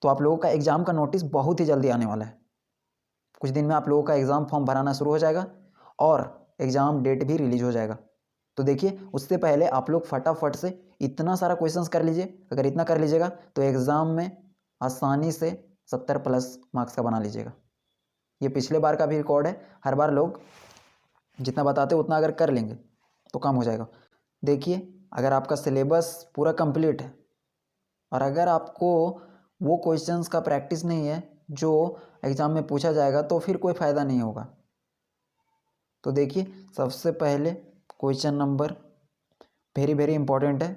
तो आप लोगों का एग्ज़ाम का नोटिस बहुत ही जल्दी आने वाला है। कुछ दिन में आप लोगों का एग्ज़ाम फॉर्म भराना शुरू हो जाएगा और एग्ज़ाम डेट भी रिलीज हो जाएगा। तो देखिए, उससे पहले आप लोग फटाफट से इतना सारा क्वेश्चंस कर लीजिए। अगर इतना कर लीजिएगा तो एग्ज़ाम में आसानी से 70+ मार्क्स का बना लीजिएगा। ये पिछले बार का भी रिकॉर्ड है। हर बार लोग जितना बताते उतना अगर कर लेंगे तो काम हो जाएगा। देखिए, अगर आपका सिलेबस पूरा कंप्लीट है और अगर आपको वो क्वेश्चंस का प्रैक्टिस नहीं है जो एग्ज़ाम में पूछा जाएगा तो फिर कोई फ़ायदा नहीं होगा। तो देखिए, सबसे पहले question number very very important है,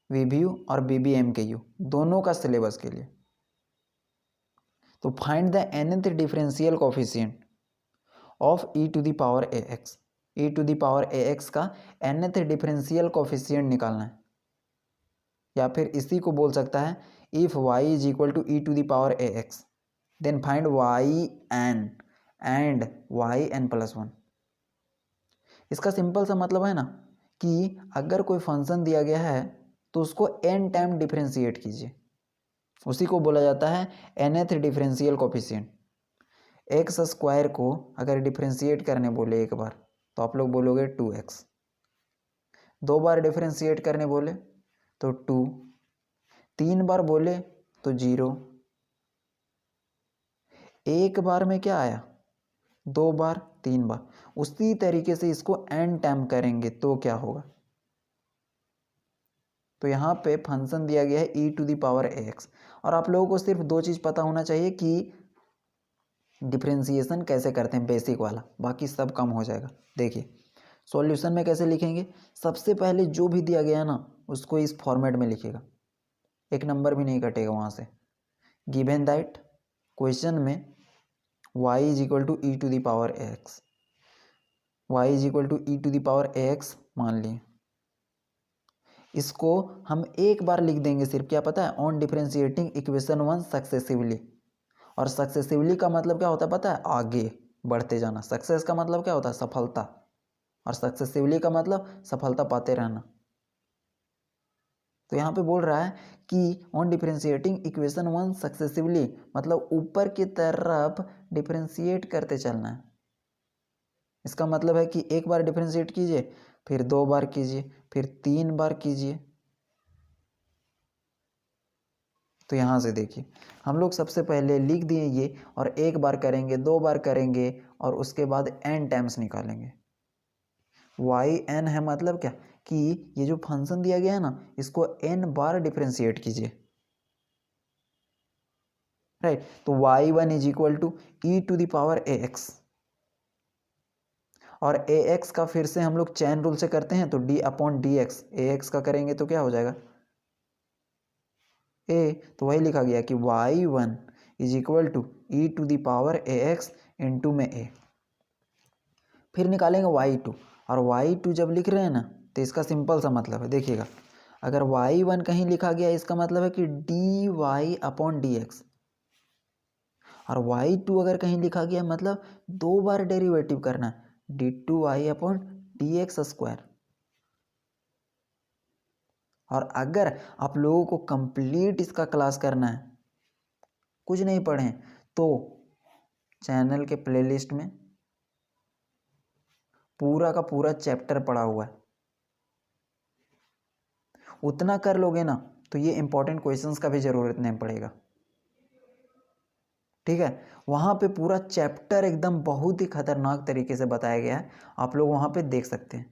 वीबीयू और बीबीएमकेयू दोनों का सिलेबस के लिए। तो find the nth differential coefficient of e to the power ax। e to the power ax का nth डिफरेंशियल कोफिशिएंट निकालना है, या फिर इसी को बोल सकता है if y is equal to e to the power ax then find yn and yn+1। इसका सिंपल सा मतलब है ना कि अगर कोई फंक्शन दिया गया है तो उसको n टाइम डिफरेंशिएट कीजिए, उसी को बोला जाता है nth differential coefficient. X square को अगर डिफरेंशिएट करने बोले एक बार तो आप लोग बोलोगे 2x, 2 बार डिफरेंशिएट करने बोले तो 2, 3 बार बोले तो 0, एक बार में क्या आया 2 बार 3 बार। उसी तरीके से इसको n टाइम करेंगे तो क्या होगा। तो यहाँ पे फंक्शन दिया गया है e to the power ax और आप लोगों को सिर्फ 2 चीज़ पता होना चाहिए कि डिफरेंशिएशन कैसे करते हैं, बेसिक वाला, बाकी सब कम हो जाएगा। देखिए, सॉल्यूशन में कैसे लिखेंगे, सबसे पहले जो भी दिया गया है ना उसको इस फॉर्मेट में लिखिएगा, एक नंबर भी नहीं कटेगा वहाँ से। गिवन दैट क्वेश्चन में y is equal to e to the power ax, y is equal to e to the power ax मान लिए। इसको हम एक बार लिख देंगे सिर्फ, क्या पता है, ऑन डिफरेंशिएटिंग इक्वेशन 1 सक्सेसिवली। और सक्सेसिवली का मतलब क्या होता है पता है, आगे बढ़ते जाना। सक्सेस का मतलब क्या होता है, सफलता, और सक्सेसिवली का मतलब सफलता पाते रहना। तो यहाँ पे बोल रहा है कि ऑन डिफरेंशिएटिंग इक्वेशन 1 सक्सेसिवली मतलब ऊपर की तरफ डिफरेंशिएट करते चलना है। इसका मतलब है कि एक बार डिफरेंशिएट कीजिए, फिर 2 बार कीजिए, फिर 3 बार कीजिए। तो यहाँ से देखिए, हम लोग सबसे पहले लिख दिए ये, और एक बार करेंगे, 2 बार करेंगे, और उसके बाद n टाइम्स निकालेंगे। yn है मतलब क्या कि ये जो फंक्शन दिया गया है ना इसको n बार डिफरेंशिएट कीजिए, राइट। तो y1 is equal to e to the power ax, और ax का फिर से हम लोग चैन रूल से करते हैं तो d/dx, ax का करेंगे तो क्या हो जाएगा a। तो वही लिखा गया कि y1 is equal to e to the power ax into में a। फिर निकालेंगे y2, और y2 जब लिख रहे हैं ना तो इसका सिंपल सा मतलब है, देखिएगा, अगर y1 कहीं लिखा गया इसका मतलब है कि dy/dx, और y2 अगर कहीं लिखा गया मतलब 2 बार डेरिवेटिव करना है, d2y/dx²। और अगर आप लोगों को कंप्लीट इसका क्लास करना है, कुछ नहीं पढ़ें, तो चैनल के प्लेलिस्ट में पूरा का पूरा चैप्टर पड़ा हुआ है, उतना कर लोगे ना तो ये इंपॉर्टेंट क्वेश्चंस का भी ज़रूरत नहीं पड़ेगा, ठीक है। वहाँ पे पूरा चैप्टर एकदम बहुत ही खतरनाक तरीके से बताया गया है, आप लोग वहाँ पे देख सकते हैं।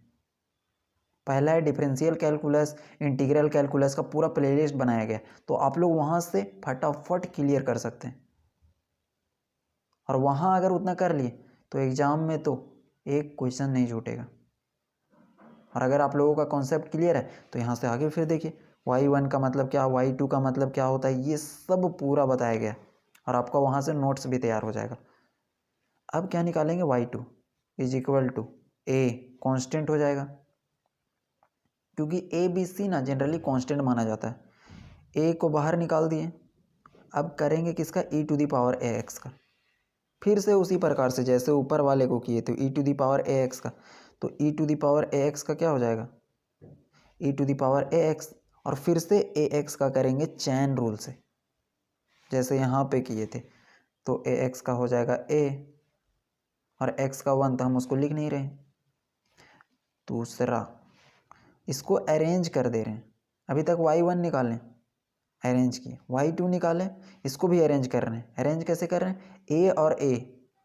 पहला है डिफरेंशियल कैलकुलस, इंटीग्रल कैलकुलस का पूरा प्लेलिस्ट बनाया गया, तो आप लोग वहाँ से फटाफट क्लियर कर सकते हैं। और वहाँ अगर उतना कर लिए तो एग्ज़ाम में तो एक क्वेश्चन नहीं छूटेगा। और अगर आप लोगों का कॉन्सेप्ट क्लियर है तो यहाँ से आगे फिर देखिए, y1 का मतलब क्या, y2 का मतलब क्या होता है, ये सब पूरा बताया गया, और आपका वहाँ से नोट्स भी तैयार हो जाएगा। अब क्या निकालेंगे, y2 is equal to a, constant हो जाएगा, क्योंकि a b c ना जनरली कांस्टेंट माना जाता है। a को बाहर निकाल दिए, अब करेंगे किसका, e to the power ax का, फिर से उसी प्रकार से जैसे ऊपर वाले को किए तो e to the power ax का, तो e to the power ax का क्या हो जाएगा, e to the power ax, और फिर से ax का करेंगे चैन रूल से, जैसे यहाँ पे किए थे। तो ए एक्स का हो जाएगा ए, और x का 1 तो हम उसको लिख नहीं रहे। दूसरा, इसको अरेंज कर दे रहे हैं। अभी तक y1 निकालें, अरेंज किए, y2 निकालें, इसको भी अरेंज कर रहे हैं। अरेंज कैसे कर रहे हैं? a और a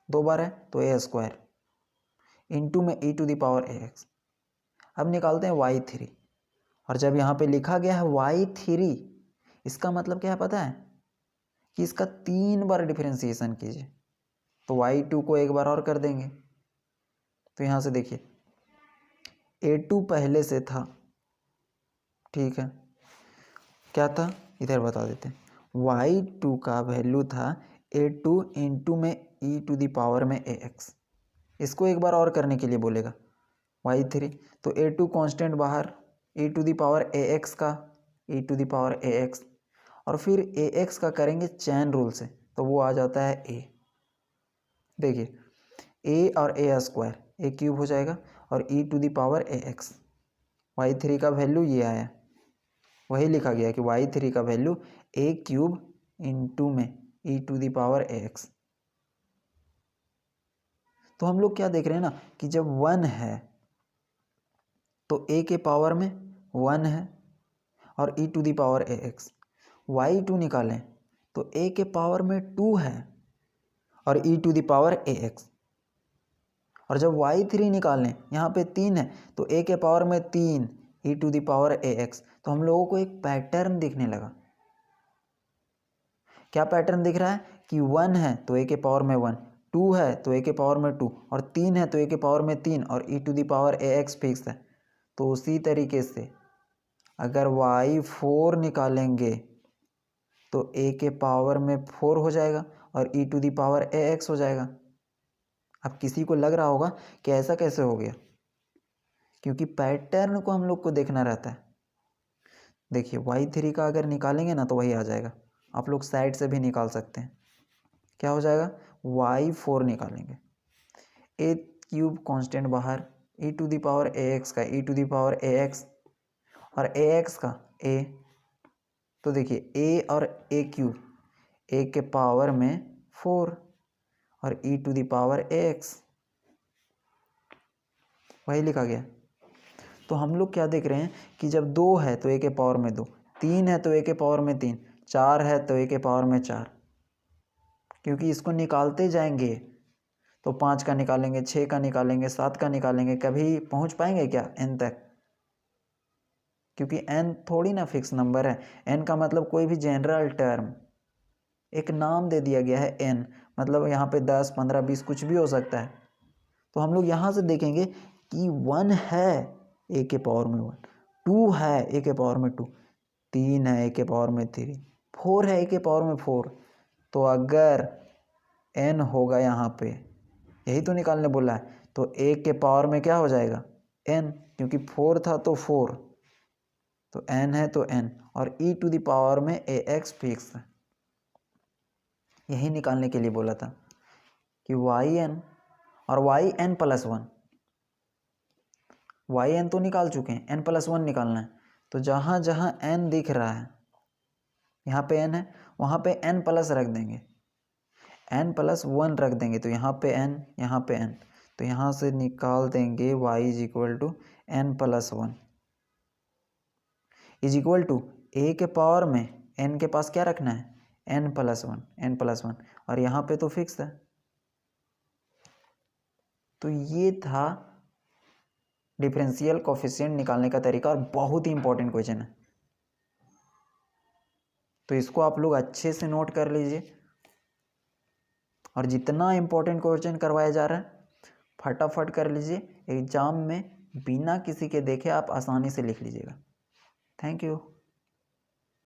2 बार है तो a स्क्वायर इंटू में e to the power ax। अब निकालते हैं y3, और जब यहाँ पे लिखा गया है y3, इसका मतलब क्या है पता है? कि इसका 3 बार डिफरेंशिएशन कीजिए। तो y2 को एक बार और कर देंगे। तो यहाँ से देखिए a2 पहले से था, ठीक है, क्या था इधर बता देते हैं। y2 का वैल्यू था a2 इंटू में e टू द पावर में ax। इसको एक बार और करने के लिए बोलेगा y3, तो a2 कांस्टेंट बाहर, e to the power ax का e to the power ax, और फिर ax का करेंगे चैन रूल से, तो वो आ जाता है a। देखिए a और a स्क्वायर a क्यूब हो जाएगा, और e to the power ax। y3 का वैल्यू ये आया, वही लिखा गया कि y3 का वैल्यू a क्यूब इंटू में e to the power ax। तो हम लोग क्या देख रहे हैं ना कि जब 1 है तो a के पावर में 1 है और e to the power ax। y2 निकालें तो a के पावर में 2 है और e to the power ax। और जब y3 निकालें, यहाँ पे 3 है तो a के पावर में 3 e to the power ax। तो हम लोगों को एक पैटर्न दिखने लगा। क्या पैटर्न दिख रहा है? कि 1 है तो a के पावर में 1, 2 है तो a के पावर में 2, और 3 है तो a के पावर में 3, और e to the power ax fix है। तो उसी तरीके से अगर y4 निकालेंगे तो a के पावर में 4 हो जाएगा और e to the power ax हो जाएगा। अब किसी को लग रहा होगा कि ऐसा कैसे हो गया, क्योंकि पैटर्न को हम लोग को देखना रहता है। देखिए y3 का अगर निकालेंगे ना तो वही आ जाएगा। आप लोग साइड से भी निकाल सकते हैं। क्या हो जाएगा? y4 निकालेंगे, a क्यूब कांस्टेंट बाहर, e to the power ax का e to the power ax, और ax का a। तो देखिए a और a क्यूब, a के पावर में 4 और e to the power ax, वही लिखा गया। तो हम लोग क्या देख रहे हैं कि जब 2 है तो a के पावर में 2, 3 है तो a के पावर में 3, 4 है तो a के पावर में 4, क्योंकि इसको निकालते जाएंगे तो 5 का निकालेंगे, 6 का निकालेंगे, 7 का निकालेंगे, कभी पहुंच पाएंगे क्या n तक? क्योंकि n थोड़ी ना फिक्स नंबर है। n का मतलब कोई भी जनरल टर्म, एक नाम दे दिया गया है n, मतलब यहाँ पे 10, 15, 20 कुछ भी हो सकता है। तो हम लोग यहाँ से देखेंगे कि 1 है a के पावर में 1, 2 है a के पावर में 2, 3 है a के पावर में 3, 4 है a के पावर में 4। तो अगर n होगा यहाँ पे, यही तो निकालने बोला है, तो a के पावर में क्या हो जाएगा? n, क्योंकि 4 था तो 4, तो n है तो n, और e टू द पावर में ax फिक्स है। यही निकालने के लिए बोला था कि yn और yn प्लस 1, yn तो निकाल चुके हैं, n प्लस 1 निकालना है। तो जहाँ जहाँ n दिख रहा है, यहाँ पे n है, वहाँ पे n प्लस रख देंगे, n प्लस 1 रख देंगे, तो यहाँ पे n, यहाँ पे n, तो यहाँ से निकाल देंगे y is equal to n plus 1 is equal to a के पावर में n के पास क्या रखना है? n प्लस 1, n प्लस 1, और यहाँ पे तो फिक्स है। तो ये था डिफरेंशियल कोफिशिएंट निकालने का तरीका, और बहुत ही इंपॉर्टेंट क्वेश्चन है। तो इसको आप लोग अच्छे से नोट कर लीजिए, और जितना इंपॉर्टेंट क्वेश्चन करवाया जा रहा है फटाफट कर लीजिए। एग्जाम में बिना किसी के देखे आप आसानी से लिख लीजिएगा। Thank you.